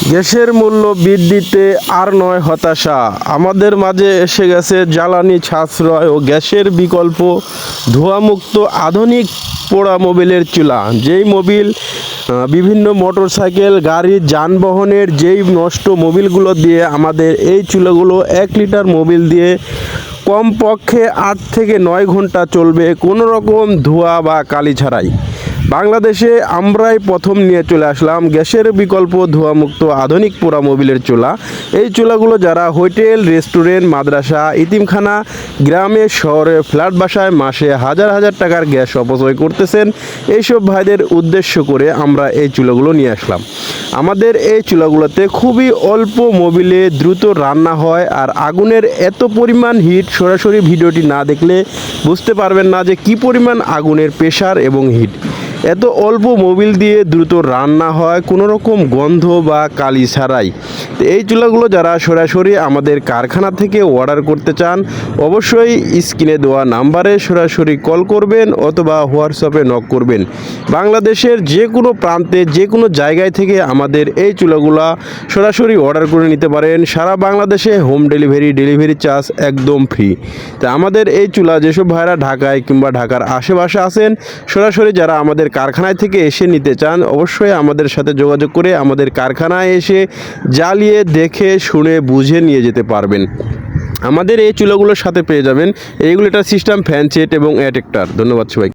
গ্যাসের মূল্য বৃদ্ধিতে আর নয় হতাশা, আমাদের মাঝে এসে গেছে জ্বালানি সাশ্রয় ও গ্যাসের বিকল্প ধোঁয়ামুক্ত আধুনিক পোড়া মোবিলের চুলা। যেই মোবিল বিভিন্ন মোটরসাইকেল গাড়ি যানবাহনের যেই নষ্ট মোবিলগুলো দিয়ে আমাদের এই চুলাগুলো 1 লিটার মোবিল দিয়ে কমপক্ষে 8 থেকে 9 ঘন্টা চলবে কোনো রকম ধোঁয়া বা কালি ছাড়াই। বাংলাদেশে আমরাই প্রথম নিয়ে চলে আসলাম গ্যাসের বিকল্প ধোঁয়ামুক্ত আধুনিক পোড়া মোবিলের চুলা। এই চুলাগুলো যারা হোটেল রেস্টুরেন্ট মাদ্রাসা ইতিমখানা গ্রামে শহরে ফ্ল্যাট বাসায় মাসে হাজার হাজার টাকার গ্যাস অপচয় করতেছেন, এইসব ভাইদের উদ্দেশ্য করে আমরা এই চুলাগুলো নিয়ে আসলাম। আমাদের এই চুলাগুলোতে খুবই অল্প মোবিলে দ্রুত রান্না হয়, আর আগুনের এত পরিমাণ হিট সরাসরি ভিডিওটি না দেখলে বুঝতে পারবেন না যে কী পরিমাণ আগুনের প্রেশার এবং হিট। এত অল্প মোবিল দিয়ে দ্রুত রান্না হয় কোনো রকম গন্ধ বা কালি ছাড়াই। তো এই চুলাগুলো যারা সরাসরি আমাদের কারখানা থেকে অর্ডার করতে চান অবশ্যই স্ক্রিনে দেওয়া নাম্বারে সরাসরি কল করবেন অথবা হোয়াটসঅ্যাপে নক করবেন। বাংলাদেশের যে কোনো প্রান্তে যে কোনো জায়গায় থেকে আমাদের এই চুলাগুলা সরাসরি অর্ডার করে নিতে পারেন। সারা বাংলাদেশে হোম ডেলিভারি চার্জ একদম ফ্রি। তা আমাদের এই চুলা যেসব ভাইরা ঢাকায় কিংবা ঢাকার আশেপাশে আছেন সরাসরি যারা আমাদের কারখানায় থেকে এসে নিতে চান অবশ্যই আমাদের সাথে যোগাযোগ করে আমাদের কারখানায় এসে জ্বালিয়ে দেখে শুনে বুঝে নিয়ে যেতে পারবেন। আমাদের এই চুলাগুলোর সাথে পেয়ে যাবেন রেগুলেটর সিস্টেম, ফ্যান সেট এবং অ্যাডাপ্টার। ধন্যবাদ সবাই।